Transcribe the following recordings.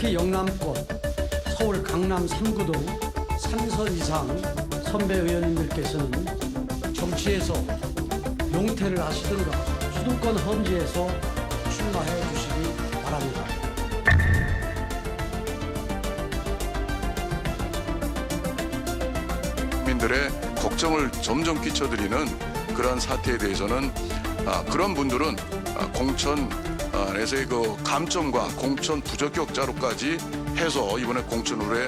특히 영남권, 서울 강남 3구 등 3선 이상 선배 의원님들께서는 정치에서 용퇴를 하시든가 수도권 험지에서 출마해 주시기 바랍니다. 국민들의 걱정을 점점 끼쳐드리는 그러한 사태에 대해서는 그런 분들은 공천에서의 그 감점과 공천 부적격자로까지 해서 이번에 공천 후에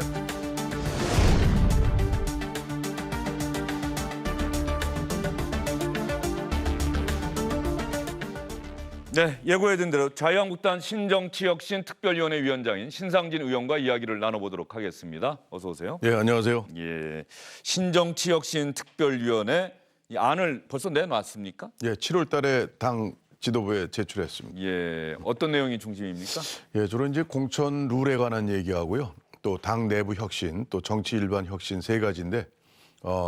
네, 예고해둔 대로 자유한국당 신정치혁신 특별위원회 위원장인 신상진 의원과 이야기를 나눠보도록 하겠습니다. 어서 오세요. 예, 안녕하세요. 예, 신정치혁신 특별위원회 이 안을 벌써 내놨습니까? 예, 7월 달에 당 지도부에 제출했습니다. 예, 어떤 내용이 중심입니까? 예, 주로 이제 공천 룰에 관한 얘기하고요. 또 당 내부 혁신, 또 정치 일반 혁신 세 가지인데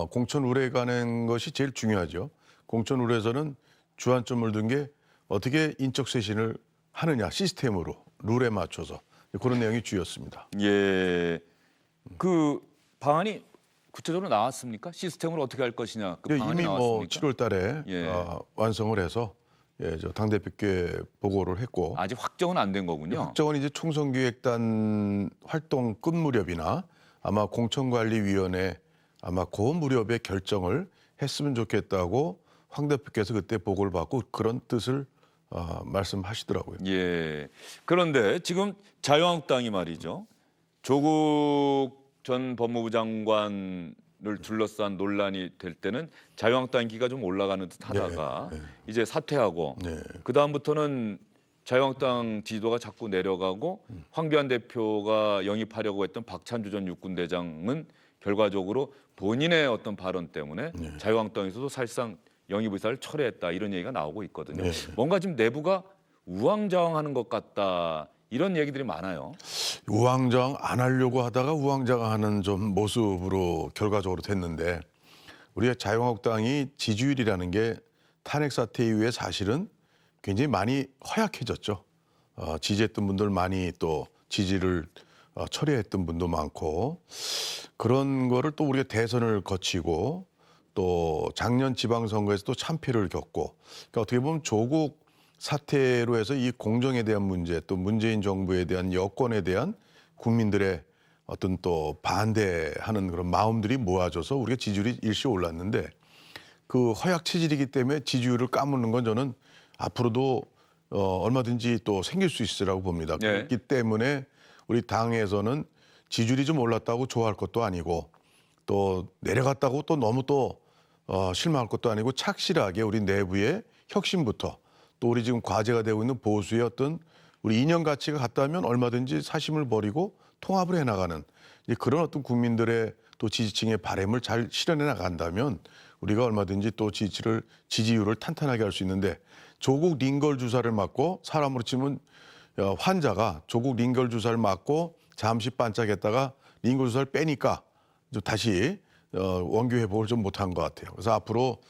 공천 룰에 관한 것이 제일 중요하죠. 공천 룰에서는 주안점을 둔 게 어떻게 인적 쇄신을 하느냐 시스템으로 룰에 맞춰서 그런 내용이 주였습니다. 예, 그 방안이 구체적으로 나왔습니까? 시스템으로 어떻게 할 것이냐 그 예, 방안이 이미 나왔습니까? 7월 달에 예. 완성을 해서 저 당대표께 보고를 했고 아직 확정은 안 된 거군요. 확정은 이제 총선기획단 활동 끝 무렵이나 아마 공천관리위원회 아마 그 무렵에 결정을 했으면 좋겠다고 황 대표께서 그때 보고를 받고 그런 뜻을 말씀하시더라고요. 예. 그런데 지금 자유한국당이 말이죠. 조국 전 법무부 장관을 둘러싼 논란이 될 때는 자유한국당 인기가 좀 올라가는 듯 하다가 이제 사퇴하고 그 다음부터는 자유한국당 지지도가 자꾸 내려가고 황교안 대표가 영입하려고 했던 박찬주 전 육군대장은 결과적으로 본인의 어떤 발언 때문에 자유한국당에서도 사실상 영입 의사를 철회했다 이런 얘기가 나오고 있거든요. 뭔가 지금 내부가 우왕좌왕하는 것 같다 이런 얘기들이 많아요. 우왕좌왕 안 하려고 하다가 우왕좌왕하는 좀 모습으로 결과적으로 됐는데 우리가 자유한국당이 지지율이라는 게 탄핵 사태 이후에 사실은 굉장히 많이 허약해졌죠. 지지했던 분들 많이 또 지지를 철회했던 분도 많고 그런 거를 또 우리가 대선을 거치고 또 작년 지방선거에서 또 참패를 겪고 그러니까 어떻게 보면 조국 사태로 해서 이 공정에 대한 문제 또 문재인 정부에 대한 여권에 대한 국민들의 어떤 또 반대하는 그런 마음들이 모아져서 우리가 지지율이 일시 올랐는데 그 허약 체질이기 때문에 지지율을 까무는 건 저는 앞으로도 얼마든지 또 생길 수 있으라고 봅니다. 그렇기 때문에 우리 당에서는 지지율이 좀 올랐다고 좋아할 것도 아니고 또 내려갔다고 또 너무 또 실망할 것도 아니고 착실하게 우리 내부의 혁신부터 또 우리 지금 과제가 되고 있는 보수의 어떤 우리 이념 가치가 같다면 얼마든지 사심을 버리고 통합을 해나가는 그런 어떤 국민들의 또 지지층의 바람을 잘 실현해 나간다면 우리가 얼마든지 또 지지율을 탄탄하게 할 수 있는데 조국 링걸 주사를 맞고 사람으로 치면 환자가 조국 링걸 주사를 맞고 잠시 반짝했다가 링걸 주사를 빼니까 좀 다시 원기 회복을 좀 못한 것 같아요. 그래서 앞으로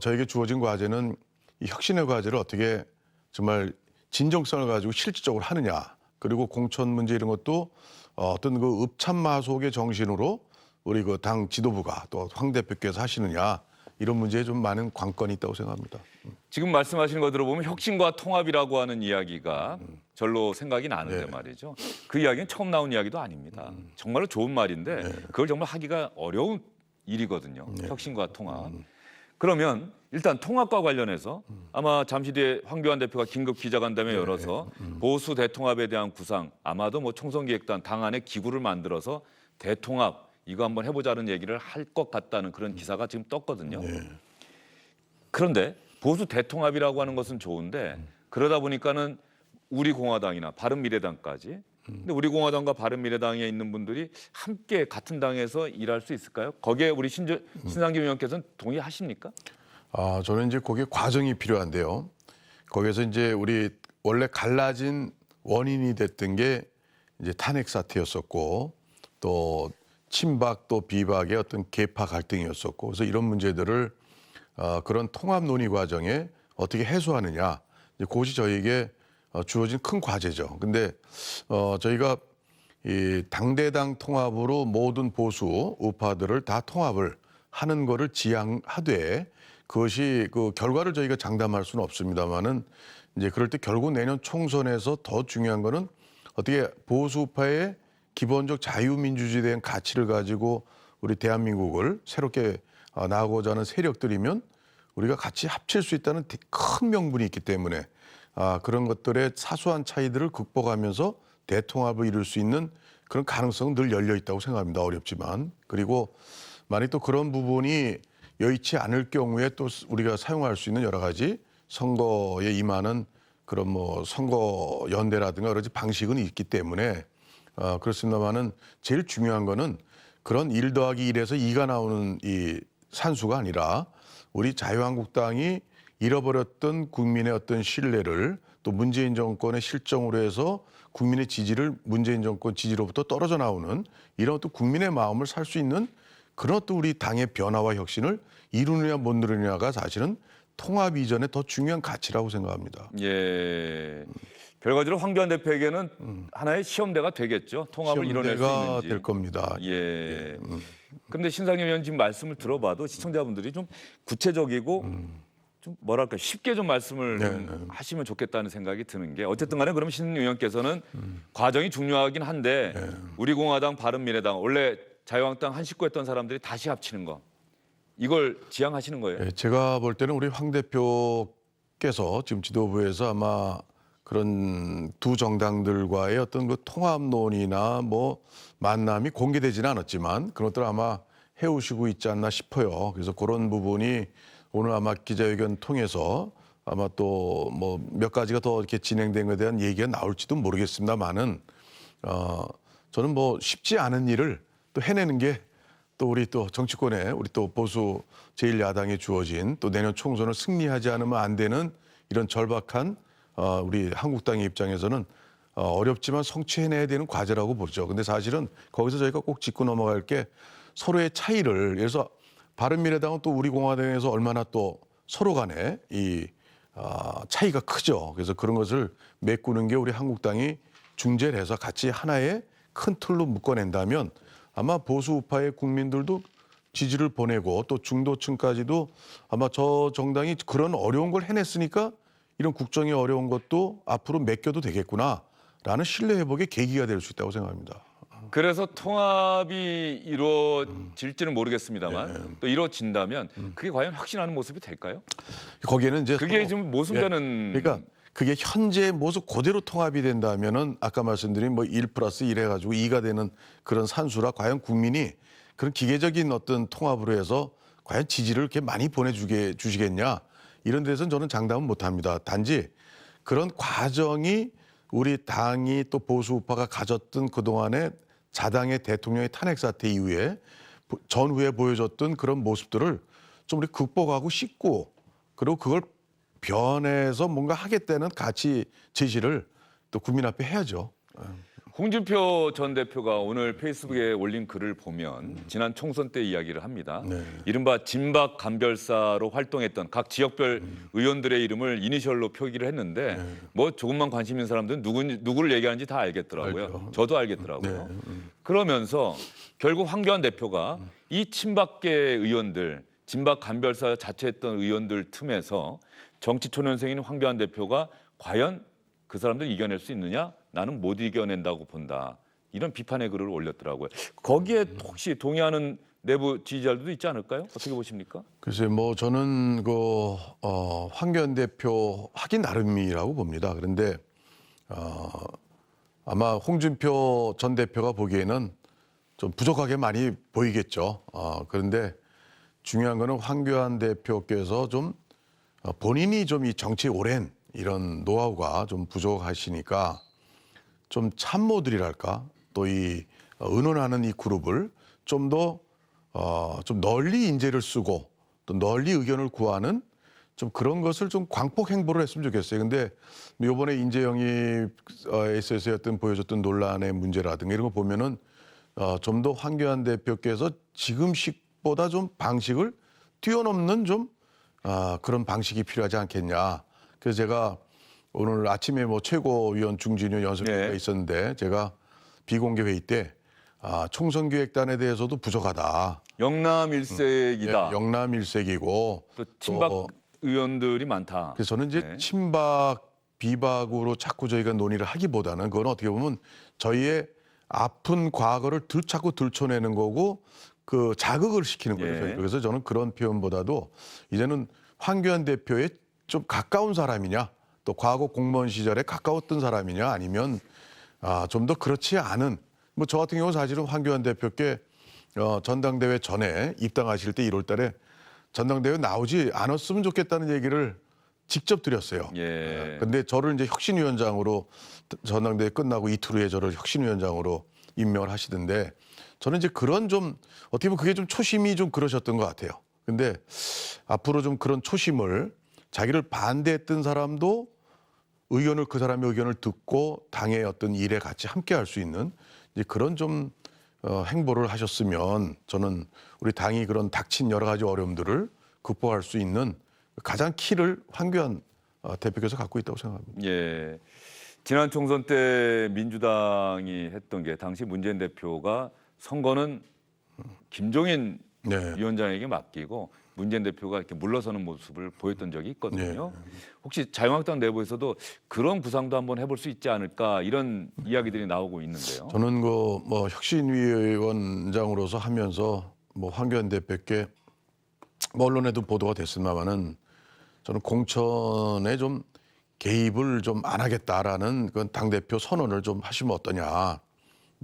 저에게 주어진 과제는 이 혁신의 과제를 어떻게 정말 진정성을 가지고 실질적으로 하느냐. 그리고 공천 문제 이런 것도 어떤 그 읍참마속의 정신으로 우리 그 당 지도부가 또 황 대표께서 하시느냐. 이런 문제에 좀 많은 관건이 있다고 생각합니다. 지금 말씀하시는 거 들어보면 혁신과 통합이라고 하는 이야기가 절로 생각이 나는데 말이죠. 그 이야기는 처음 나온 이야기도 아닙니다. 정말로 좋은 말인데 그걸 정말 하기가 어려운 일이거든요. 혁신과 통합. 그러면 일단 통합과 관련해서 아마 잠시 뒤에 황교안 대표가 긴급 기자간담회 열어서 보수 대통합에 대한 구상 아마도 뭐 총선기획단 당 안에 기구를 만들어서 대통합 이거 한번 해보자는 얘기를 할 것 같다는 그런 기사가 지금 떴거든요. 그런데 보수 대통합이라고 하는 것은 좋은데 그러다 보니까는 우리 공화당이나 바른미래당까지 근데 우리 공화당과 바른미래당에 있는 분들이 함께 같은 당에서 일할 수 있을까요? 거기에 우리 신상진 의원께서는 동의하십니까? 저는 이제 거기에 과정이 필요한데요. 거기에서 이제 우리 원래 갈라진 원인이 됐던 게 이제 탄핵 사태였었고 또 친박 또 비박의 어떤 계파 갈등이었었고 그래서 이런 문제들을 그런 통합 논의 과정에 어떻게 해소하느냐 이제 그것이 저희에게 주어진 큰 과제죠. 근데 저희가 이 당대당 통합으로 모든 보수 우파들을 다 통합을 하는 거를 지향하되 그것이 그 결과를 저희가 장담할 수는 없습니다만은 이제 그럴 때 결국 내년 총선에서 더 중요한 거는 어떻게 보수 우파의 기본적 자유민주주의에 대한 가치를 가지고 우리 대한민국을 새롭게 나아가고자 하는 세력들이면 우리가 같이 합칠 수 있다는 큰 명분이 있기 때문에 그런 것들의 사소한 차이들을 극복하면서 대통합을 이룰 수 있는 그런 가능성은 늘 열려 있다고 생각합니다. 어렵지만. 그리고 만약 또 그런 부분이 여의치 않을 경우에 또 우리가 사용할 수 있는 여러 가지 선거에 임하는 그런 뭐 선거 연대라든가 여러 가지 방식은 있기 때문에 그렇습니다만은 제일 중요한 거는 그런 1 더하기 1에서 2가 나오는 이 산수가 아니라 우리 자유한국당이 잃어버렸던 국민의 어떤 신뢰를 또 문재인 정권의 실정으로 해서 국민의 지지를 문재인 정권 지지로부터 떨어져 나오는 이런 또 국민의 마음을 살 수 있는 그런 또 우리 당의 변화와 혁신을 이루느냐 못 이루느냐가 사실은 통합 이전에 더 중요한 가치라고 생각합니다. 예. 결과적으로 황교안 대표에게는 하나의 시험대가 되겠죠. 통합을 이뤄낼 수 시험대가 있는지. 될 겁니다. 예. 그런데 신상현 의원 지금 말씀을 들어봐도 시청자분들이 좀 구체적이고 좀 뭐랄까 쉽게 좀 말씀을 좀 하시면 좋겠다는 생각이 드는 게 어쨌든 간에 그럼 신 의원께서는 과정이 중요하긴 한데 우리공화당 바른미래당 원래 자유한국당 한 식구였던 사람들이 다시 합치는 거 이걸 지향하시는 거예요? 네, 제가 볼 때는 우리 황 대표께서 지금 지도부에서 아마 그런 두 정당들과의 어떤 그 통합론이나 뭐 만남이 공개되지는 않았지만 그런 것들 아마 해오시고 있지 않나 싶어요. 그래서 그런 부분이 오늘 아마 기자회견 통해서 아마 또 뭐 몇 가지가 더 이렇게 진행된 것에 대한 얘기가 나올지도 모르겠습니다만은 저는 뭐 쉽지 않은 일을 또 해내는 게 또 우리 또 정치권에 우리 또 보수 제1야당에 주어진 또 내년 총선을 승리하지 않으면 안 되는 이런 절박한 우리 한국당의 입장에서는 어렵지만 성취해내야 되는 과제라고 보죠. 근데 사실은 거기서 저희가 꼭 짚고 넘어갈 게 서로의 차이를 예를 들어서 바른미래당은 또 우리 공화당에서 얼마나 또 서로 간에 이 차이가 크죠. 그래서 그런 것을 메꾸는 게 우리 한국당이 중재를 해서 같이 하나의 큰 틀로 묶어낸다면 아마 보수 우파의 국민들도 지지를 보내고 또 중도층까지도 아마 저 정당이 그런 어려운 걸 해냈으니까 이런 국정이 어려운 것도 앞으로 맡겨도 되겠구나라는 신뢰 회복의 계기가 될 수 있다고 생각합니다. 그래서 통합이 이루어질지는 모르겠습니다만 또 이루어진다면 그게 과연 확신하는 모습이 될까요? 거기에는 이제 그게 지금 모순되는 그러니까 그게 현재 모습 그대로 통합이 된다면은 아까 말씀드린 뭐 1+1 해가지고 2가 되는 그런 산수라 과연 국민이 그런 기계적인 어떤 통합으로 해서 과연 지지를 이렇게 많이 주시겠냐 이런 데서는 저는 장담은 못합니다. 단지 그런 과정이 우리 당이 또 보수 우파가 가졌던 그동안의 자당의 대통령의 탄핵 사태 이후에 전후에 보여줬던 그런 모습들을 좀 우리 극복하고 씻고 그리고 그걸 변해서 뭔가 하겠다는 가치 제시를 또 국민 앞에 해야죠. 홍준표 전 대표가 오늘 페이스북에 올린 글을 보면 지난 총선 때 이야기를 합니다. 이른바 진박 간별사로 활동했던 각 지역별 의원들의 이름을 이니셜로 표기를 했는데 뭐 조금만 관심 있는 사람들은 누구를 얘기하는지 다 알겠더라고요. 알죠. 저도 알겠더라고요. 그러면서 결국 황교안 대표가 이 친박계 의원들, 진박 간별사 자처했던 의원들 틈에서 정치 초년생인 황교안 대표가 과연 그 사람들 이겨낼 수 있느냐? 나는 못 이겨낸다고 본다. 이런 비판의 글을 올렸더라고요. 거기에 혹시 동의하는 내부 지지자들도 있지 않을까요? 어떻게 보십니까? 글쎄 뭐 저는 그 황교안 대표 하기 나름이라고 봅니다. 그런데 아마 홍준표 전 대표가 보기에는 좀 부족하게 많이 보이겠죠. 그런데 중요한 거는 황교안 대표께서 좀 본인이 좀 이 정치에 오랜 이런 노하우가 좀 부족하시니까 좀 참모들이랄까 또 이 의논하는 이 그룹을 좀 더 좀 널리 인재를 쓰고 또 널리 의견을 구하는 좀 그런 것을 좀 광폭 행보를 했으면 좋겠어요. 근데 이번에 인재 영입에 있어서 어떤 보여줬던 논란의 문제라든가 이런 거 보면은 좀 더 황교안 대표께서 지금식보다 좀 방식을 뛰어넘는 좀 그런 방식이 필요하지 않겠냐. 그래서 제가 오늘 아침에 뭐 최고위원 중진위원 연설회가 있었는데 제가 비공개 회의 때 총선 기획단에 대해서도 부족하다. 영남 일색이다. 영남 일색이고 또 친박 또 의원들이 많다. 그래서 저는 이제 네. 친박 비박으로 자꾸 저희가 논의를 하기보다는 그건 어떻게 보면 저희의 아픈 과거를 자꾸 들춰내는 거고 그 자극을 시키는 거죠. 예. 그래서 저는 그런 표현보다도 이제는 황교안 대표에 좀 가까운 사람이냐, 또 과거 공무원 시절에 가까웠던 사람이냐, 아니면 좀 더 그렇지 않은 뭐 저 같은 경우 사실은 황교안 대표께 전당대회 전에 입당하실 때 1월달에 전당대회 나오지 않았으면 좋겠다는 얘기를 직접 드렸어요. 예. 근데 저를 이제 혁신위원장으로 전당대회 끝나고 이틀 후에 저를 혁신위원장으로 임명을 하시던데 저는 이제 그런 좀 어떻게 보면 그게 좀 초심이 좀 그러셨던 것 같아요. 근데 앞으로 좀 그런 초심을 자기를 반대했던 사람도 의견을 그 사람의 의견을 듣고 당의 어떤 일에 같이 함께 할 수 있는 이제 그런 좀 행보를 하셨으면 저는 우리 당이 그런 닥친 여러 가지 어려움들을 극복할 수 있는 가장 키를 황교안 대표께서 갖고 있다고 생각합니다. 예. 지난 총선 때 민주당이 했던 게 당시 문재인 대표가 선거는 김종인 네. 위원장에게 맡기고 문재인 대표가 이렇게 물러서는 모습을 보였던 적이 있거든요. 네. 혹시 자유한국당 내부에서도 그런 구상도 한번 해볼 수 있지 않을까 이런 이야기들이 나오고 있는데요. 저는 그 뭐 혁신위원장으로서 하면서 뭐 황교안 대표께 뭐 언론에도 보도가 됐습니다만은 저는 공천에 좀 개입을 좀 안 하겠다라는 그건 당 대표 선언을 좀 하시면 어떠냐.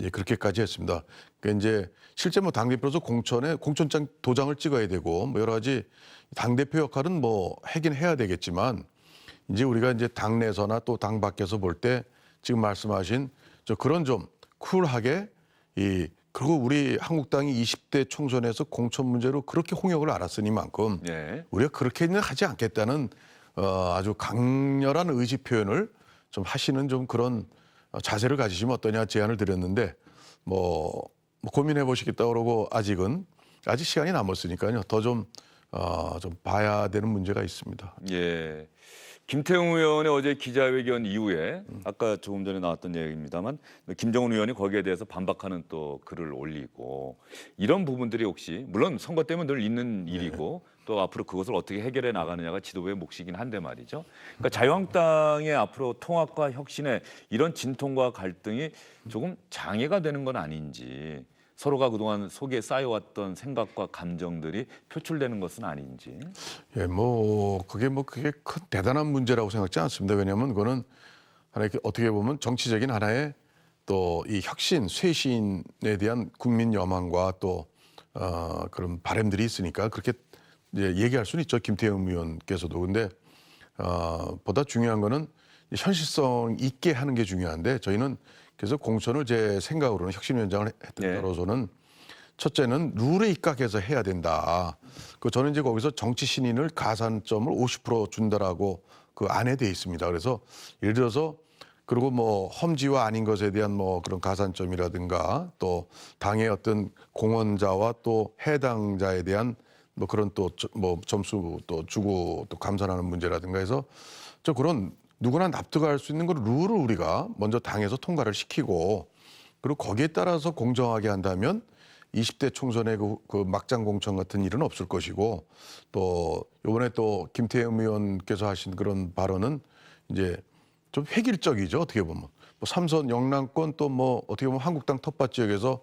예, 그렇게까지 했습니다. 그러니까 이제 실제 뭐 당 대표로서 공천에 공천장 도장을 찍어야 되고 뭐 여러 가지 당 대표 역할은 뭐 하긴 해야 되겠지만 이제 우리가 이제 당내에서나 또 당 밖에서 볼 때 지금 말씀하신 저 그런 좀 쿨하게 그리고 우리 한국당이 20대 총선에서 공천 문제로 그렇게 홍역을 알았으니만큼 예. 우리가 그렇게는 하지 않겠다는 아주 강렬한 의지 표현을 좀 하시는 좀 그런 자세를 가지시면 어떠냐 제안을 드렸는데 뭐 고민해 보시겠다 그러고 아직 시간이 남았으니까요. 더 좀 봐야 되는 문제가 있습니다. 예. 김태웅 의원의 어제 기자회견 이후에 아까 조금 전에 나왔던 얘기입니다만 김정은 의원이 거기에 대해서 반박하는 또 글을 올리고 이런 부분들이 혹시 물론 선거 때문에 늘 있는 일이고 또 앞으로 그것을 어떻게 해결해 나가느냐가 지도부의 몫이긴 한데 말이죠. 그러니까 자유한국당의 앞으로 통합과 혁신의 이런 진통과 갈등이 조금 장애가 되는 건 아닌지 서로가 그동안 속에 쌓여왔던 생각과 감정들이 표출되는 것은 아닌지. 예, 그게 큰 대단한 문제라고 생각지 않습니다. 왜냐하면 그거는 하나의 어떻게 보면 정치적인 하나의 또 이 혁신, 쇄신에 대한 국민 여망과 또 그런 바람들이 있으니까 그렇게 이제 얘기할 수는 있죠. 김태형 의원께서도. 근데 보다 중요한 거는 현실성 있게 하는 게 중요한데 저희는 그래서 공천을 제 생각으로는 혁신위원장을 했던 거로서는 첫째는 룰에 입각해서 해야 된다. 저는 이제 거기서 정치 신인을 가산점을 50% 준다라고 그 안에 돼 있습니다. 그래서 예를 들어서 그리고 뭐 험지와 아닌 것에 대한 뭐 그런 가산점이라든가 또 당의 어떤 공헌자와 또 해당자에 대한 뭐 그런 또 뭐 점수 또 주고 또 감산하는 문제라든가 해서 저 그런 누구나 납득할 수 있는 그 룰을 우리가 먼저 당에서 통과를 시키고 그리고 거기에 따라서 공정하게 한다면 20대 총선의 그 막장 공천 같은 일은 없을 것이고 또 이번에 또 김태형 의원께서 하신 그런 발언은 이제 좀 획일적이죠. 어떻게 보면 뭐 삼선 영남권 또 뭐 어떻게 보면 한국당 텃밭 지역에서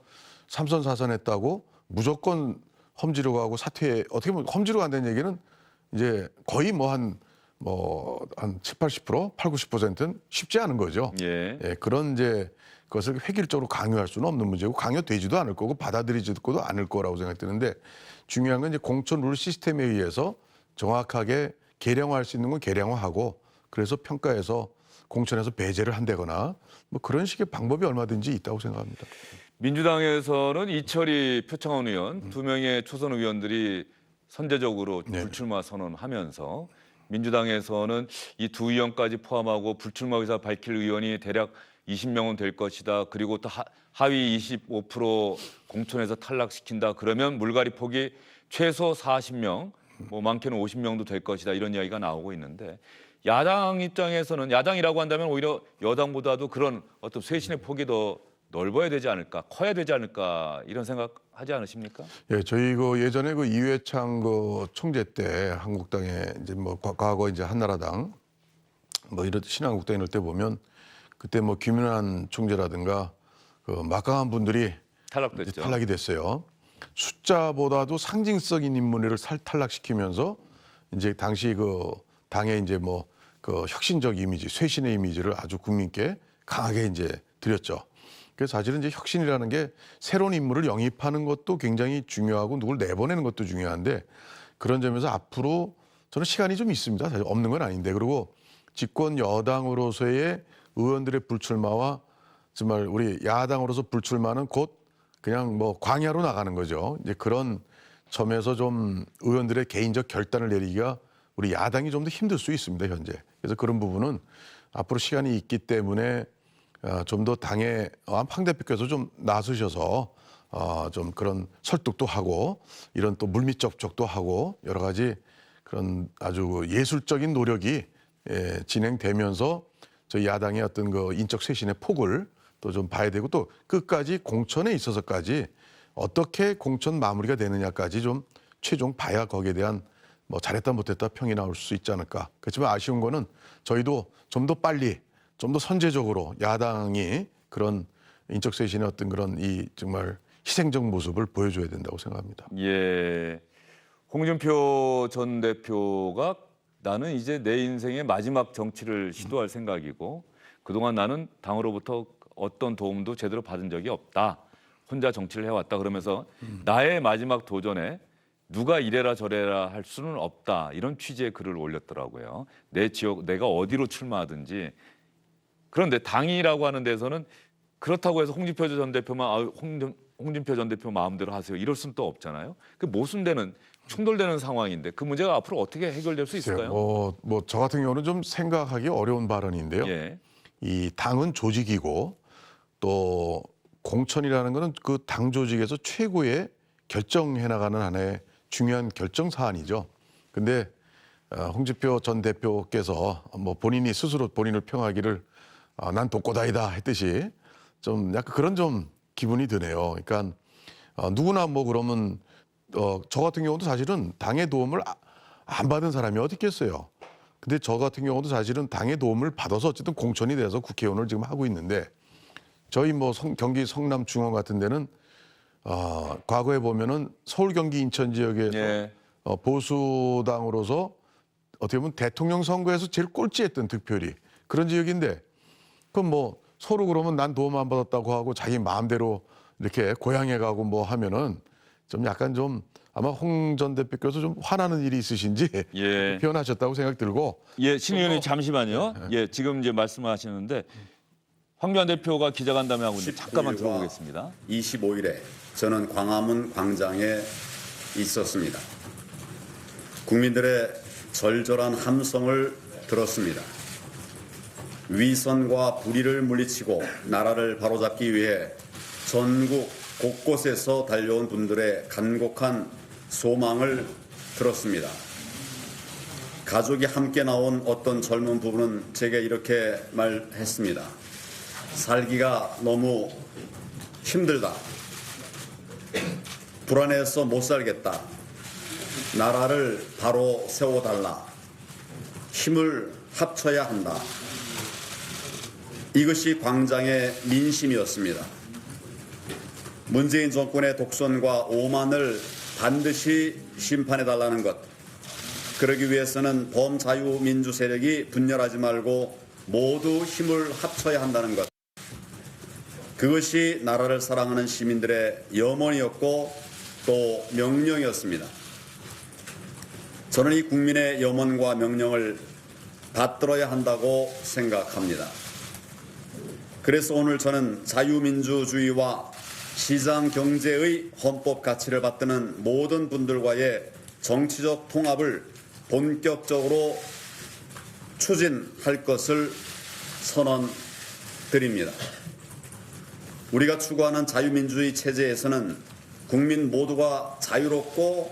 삼선 사선했다고 무조건 험지로 가고 사퇴 어떻게 보면 험지로 간다는 얘기는 이제 거의 한 7, 80%, 8, 90%는 쉽지 않은 거죠. 예. 예, 그런 이제 그것을 획일적으로 강요할 수는 없는 문제고 강요되지도 않을 거고 받아들이지도 않을 거라고 생각되는데 중요한 건 이제 공천 룰 시스템에 의해서 정확하게 계량화할 수 있는 건 계량화하고 그래서 평가해서 공천에서 배제를 한다거나 뭐 그런 식의 방법이 얼마든지 있다고 생각합니다. 민주당에서는 이철희 표창원 의원 두 명의 초선 의원들이 선제적으로 네. 불출마 선언하면서 민주당에서는 이 두 의원까지 포함하고 불출마 의사 밝힐 의원이 대략 20명은 될 것이다. 그리고 또 하위 25% 공천에서 탈락시킨다. 그러면 물갈이 폭이 최소 40명, 뭐 많게는 50명도 될 것이다. 이런 이야기가 나오고 있는데 야당 입장에서는 야당이라고 한다면 오히려 여당보다도 그런 어떤 쇄신의 폭이 더 넓어야 되지 않을까, 커야 되지 않을까 이런 생각하지 않으십니까? 예, 저희 그 예전에 그 이회창 그 총재 때 한국당에 이제 뭐 과거 이제 한나라당 뭐 이런 신한국당 이럴 때 보면 그때 뭐 김윤환 총재라든가 그 막강한 분들이 탈락됐죠. 탈락이 됐어요. 숫자보다도 상징성인 인물을 탈락시키면서 이제 당시 그 당의 이제 뭐 그 혁신적 이미지, 쇄신의 이미지를 아주 국민께 강하게 이제 드렸죠. 그래서 사실은 이제 혁신이라는 게 새로운 인물을 영입하는 것도 굉장히 중요하고 누굴 내보내는 것도 중요한데 그런 점에서 앞으로 저는 시간이 좀 있습니다. 사실 없는 건 아닌데 그리고 집권 여당으로서의 의원들의 불출마와 정말 우리 야당으로서 불출마는 곧 그냥 뭐 광야로 나가는 거죠. 이제 그런 점에서 좀 의원들의 개인적 결단을 내리기가 우리 야당이 좀 더 힘들 수 있습니다, 현재. 그래서 그런 부분은 앞으로 시간이 있기 때문에 좀 더 당의 황 대표께서 좀 나서셔서 좀 그런 설득도 하고 이런 또 물밑 접촉도 하고 여러 가지 그런 아주 예술적인 노력이 진행되면서 저희 야당의 어떤 그 인적 쇄신의 폭을 또 좀 봐야 되고 또 끝까지 공천에 있어서까지 어떻게 공천 마무리가 되느냐까지 좀 최종 봐야 거기에 대한 뭐 잘했다 못했다 평이 나올 수 있지 않을까. 그렇지만 아쉬운 거는 저희도 좀 더 빨리 좀 더 선제적으로 야당이 그런 인적 쇄신의 어떤 그런 이 정말 희생적 모습을 보여줘야 된다고 생각합니다. 예, 홍준표 전 대표가 나는 이제 내 인생의 마지막 정치를 시도할 생각이고 그동안 나는 당으로부터 어떤 도움도 제대로 받은 적이 없다. 혼자 정치를 해왔다. 그러면서 나의 마지막 도전에 누가 이래라 저래라 할 수는 없다. 이런 취지의 글을 올렸더라고요. 내 지역, 내가 어디로 출마하든지. 그런데 당이라고 하는 데서는 그렇다고 해서 홍준표 전 대표만 홍준표 전 대표 마음대로 하세요. 이럴 수는 또 없잖아요. 그 모순되는 충돌되는 상황인데 그 문제가 앞으로 어떻게 해결될 수 있을까요? 뭐 저 같은 경우는 좀 생각하기 어려운 발언인데요. 예. 이 당은 조직이고 또 공천이라는 것은 그 당 조직에서 최고의 결정해 나가는 하나의 중요한 결정 사안이죠. 근데 홍준표 전 대표께서 뭐 본인이 스스로 본인을 평하기를 난 독고다이다 했듯이 좀 약간 그런 좀 기분이 드네요. 그러니까 누구나 뭐 그러면 저 같은 경우도 사실은 당의 도움을 안 받은 사람이 어디 있겠어요. 근데 저 같은 경우도 사실은 당의 도움을 받아서 어쨌든 공천이 돼서 국회의원을 지금 하고 있는데 저희 뭐 경기 성남 중원 같은 데는 과거에 보면은 서울 경기 인천 지역에서 예. 보수당으로서 어떻게 보면 대통령 선거에서 제일 꼴찌했던 득표율이 그런 지역인데 그럼 뭐 서로 그러면 난 도움 안 받았다고 하고 자기 마음대로 이렇게 고향에 가고 뭐 하면은 좀 약간 좀 아마 홍 전 대표께서 좀 화나는 일이 있으신지 예. 표현하셨다고 생각 들고 예, 신 의원님 잠시만요. 예, 지금 이제 말씀하시는데 황교안 대표가 기자간담회 하고 있는데 잠깐만 들어보겠습니다. 25일에 저는 광화문 광장에 있었습니다. 국민들의 절절한 함성을 들었습니다. 위선과 불의를 물리치고 나라를 바로잡기 위해 전국 곳곳에서 달려온 분들의 간곡한 소망을 들었습니다. 가족이 함께 나온 어떤 젊은 부부는 제게 이렇게 말했습니다. 살기가 너무 힘들다. 불안해서 못 살겠다. 나라를 바로 세워달라. 힘을 합쳐야 한다. 이것이 광장의 민심이었습니다. 문재인 정권의 독선과 오만을 반드시 심판해달라는 것. 그러기 위해서는 범자유민주 세력이 분열하지 말고 모두 힘을 합쳐야 한다는 것. 그것이 나라를 사랑하는 시민들의 염원이었고 또 명령이었습니다. 저는 이 국민의 염원과 명령을 받들어야 한다고 생각합니다. 그래서 오늘 저는 자유민주주의와 시장 경제의 헌법 가치를 받드는 모든 분들과의 정치적 통합을 본격적으로 추진할 것을 선언드립니다. 우리가 추구하는 자유민주주의 체제에서는 국민 모두가 자유롭고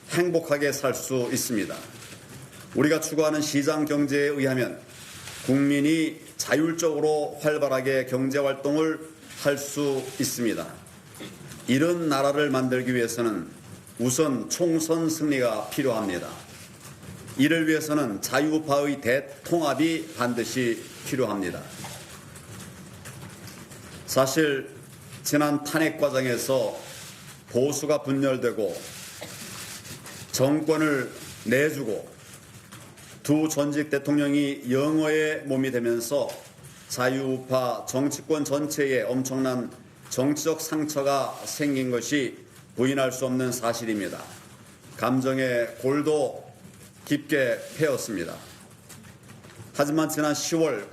행복하게 살 수 있습니다. 우리가 추구하는 시장 경제에 의하면 국민이 자율적으로 활발하게 경제활동을 할 수 있습니다. 이런 나라를 만들기 위해서는 우선 총선 승리가 필요합니다. 이를 위해서는 자유우파의 대통합이 반드시 필요합니다. 사실 지난 탄핵 과정에서 보수가 분열되고 정권을 내주고 두 전직 대통령이 영어에 몸이 되면서 자유우파 정치권 전체에 엄청난 정치적 상처가 생긴 것이 부인할 수 없는 사실입니다. 감정의 골도 깊게 패였습니다. 하지만 지난 10월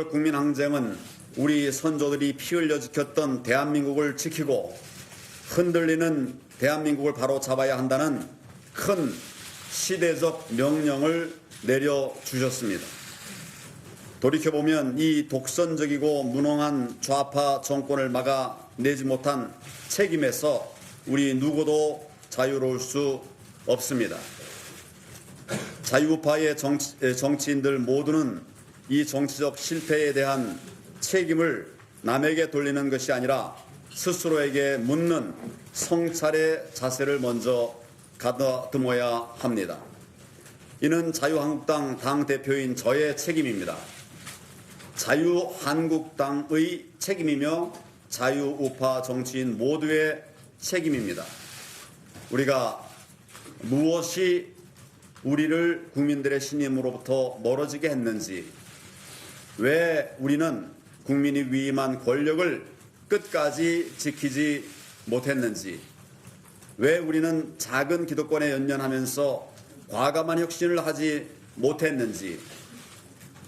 국민항쟁은 우리 선조들이 피 흘려 지켰던 대한민국을 지키고 흔들리는 대한민국을 바로 잡아야 한다는 큰 시대적 명령을 내려주셨습니다. 돌이켜보면 이 독선적이고 무능한 좌파 정권을 막아내지 못한 책임에서 우리 누구도 자유로울 수 없습니다. 자유우파의 정치인들 모두는 이 정치적 실패에 대한 책임을 남에게 돌리는 것이 아니라 스스로에게 묻는 성찰의 자세를 먼저 가다듬어야 합니다. 이는 자유한국당 당대표인 저의 책임입니다. 자유한국당의 책임이며 자유우파 정치인 모두의 책임입니다. 우리가 무엇이 우리를 국민들의 신임으로부터 멀어지게 했는지, 왜 우리는 국민이 위임한 권력을 끝까지 지키지 못했는지, 왜 우리는 작은 기득권에 연연하면서 과감한 혁신을 하지 못했는지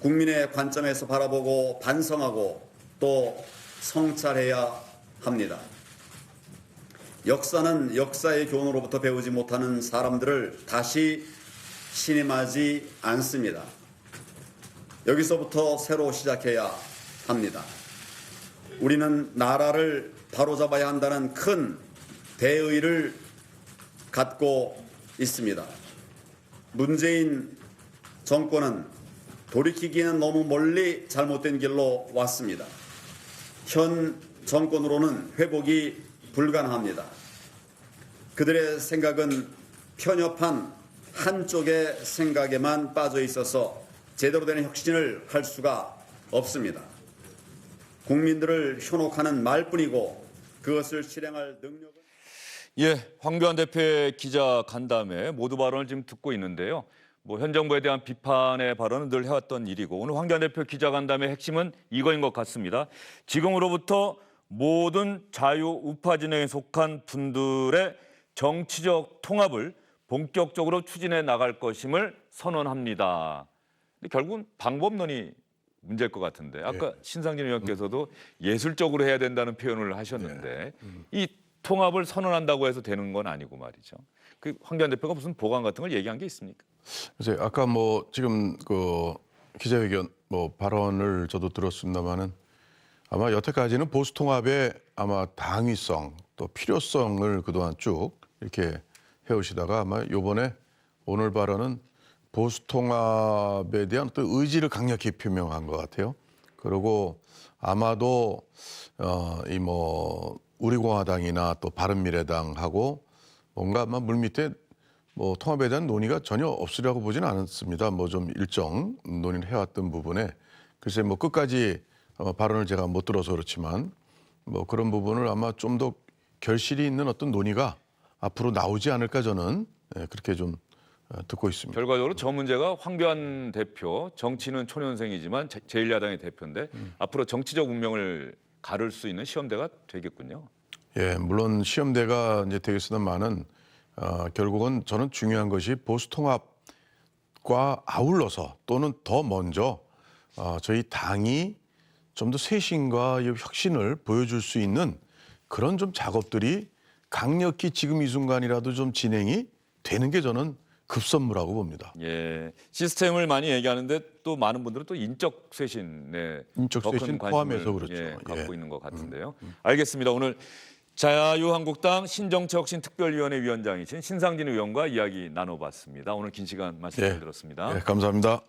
국민의 관점에서 바라보고 반성하고 또 성찰해야 합니다. 역사는 역사의 교훈으로부터 배우지 못하는 사람들을 다시 신임하지 않습니다. 여기서부터 새로 시작해야 합니다. 우리는 나라를 바로잡아야 한다는 큰 대의를 갖고 있습니다. 문재인 정권은 돌이키기에는 너무 멀리 잘못된 길로 왔습니다. 현 정권으로는 회복이 불가능합니다. 그들의 생각은 편협한 한쪽의 생각에만 빠져 있어서 제대로 된 혁신을 할 수가 없습니다. 국민들을 현혹하는 말뿐이고 그것을 실행할 능력은 황교안 대표의 기자 간담회 모두 발언을 지금 듣고 있는데요. 현 정부에 대한 비판의 발언은 늘 해왔던 일이고 오늘 황교안 대표 기자 간담회 핵심은 이거인 것 같습니다. 지금으로부터 모든 자유우파 진영에 속한 분들의 정치적 통합을 본격적으로 추진해 나갈 것임을 선언합니다. 근데 결국은 방법론이 문제일 것 같은데 아까 신상진 의원께서도 예술적으로 해야 된다는 표현을 하셨는데 이 통합을 선언한다고 해서 되는 건 아니고 말이죠. 그 황교안 대표가 무슨 보관 같은 걸 얘기한 게 있습니까? 그래서 아까 지금 그 기자회견 발언을 저도 들었습니다만은 아마 여태까지는 보수 통합의 아마 당위성 또 필요성을 그동안 쭉 이렇게 해오시다가 아마 이번에 오늘 발언은 보수 통합에 대한 또 의지를 강력히 표명한 것 같아요. 그리고 아마도 우리공화당이나 또 바른미래당하고 뭔가 아마 물밑에 통합에 대한 논의가 전혀 없으리라고 보지는 않았습니다. 좀 일정 논의를 해왔던 부분에 글쎄 끝까지 발언을 제가 못 들어서 그렇지만 그런 부분을 아마 좀 더 결실이 있는 어떤 논의가 앞으로 나오지 않을까 저는 그렇게 좀 듣고 있습니다. 결과적으로 저 문제가 황교안 대표 정치는 초년생이지만 제1야당의 대표인데 앞으로 정치적 운명을 가를 수 있는 시험대가 되겠군요. 예, 물론 시험대가 이제 되겠으나만은 결국은 저는 중요한 것이 보수 통합과 아울러서 또는 더 먼저 저희 당이 좀 더 쇄신과 혁신을 보여줄 수 있는 그런 좀 작업들이 강력히 지금 이 순간이라도 좀 진행이 되는 게 저는 급선무라고 봅니다. 예, 시스템을 많이 얘기하는데 또 많은 분들은 또 인적 쇄신에 인적 쇄신 포함해서 그렇죠. 갖고 있는 것 같은데요. 알겠습니다. 오늘 자유한국당 신정치혁신특별위원회 위원장이신 신상진 의원과 이야기 나눠봤습니다. 오늘 긴 시간 말씀 잘 들었습니다. 감사합니다.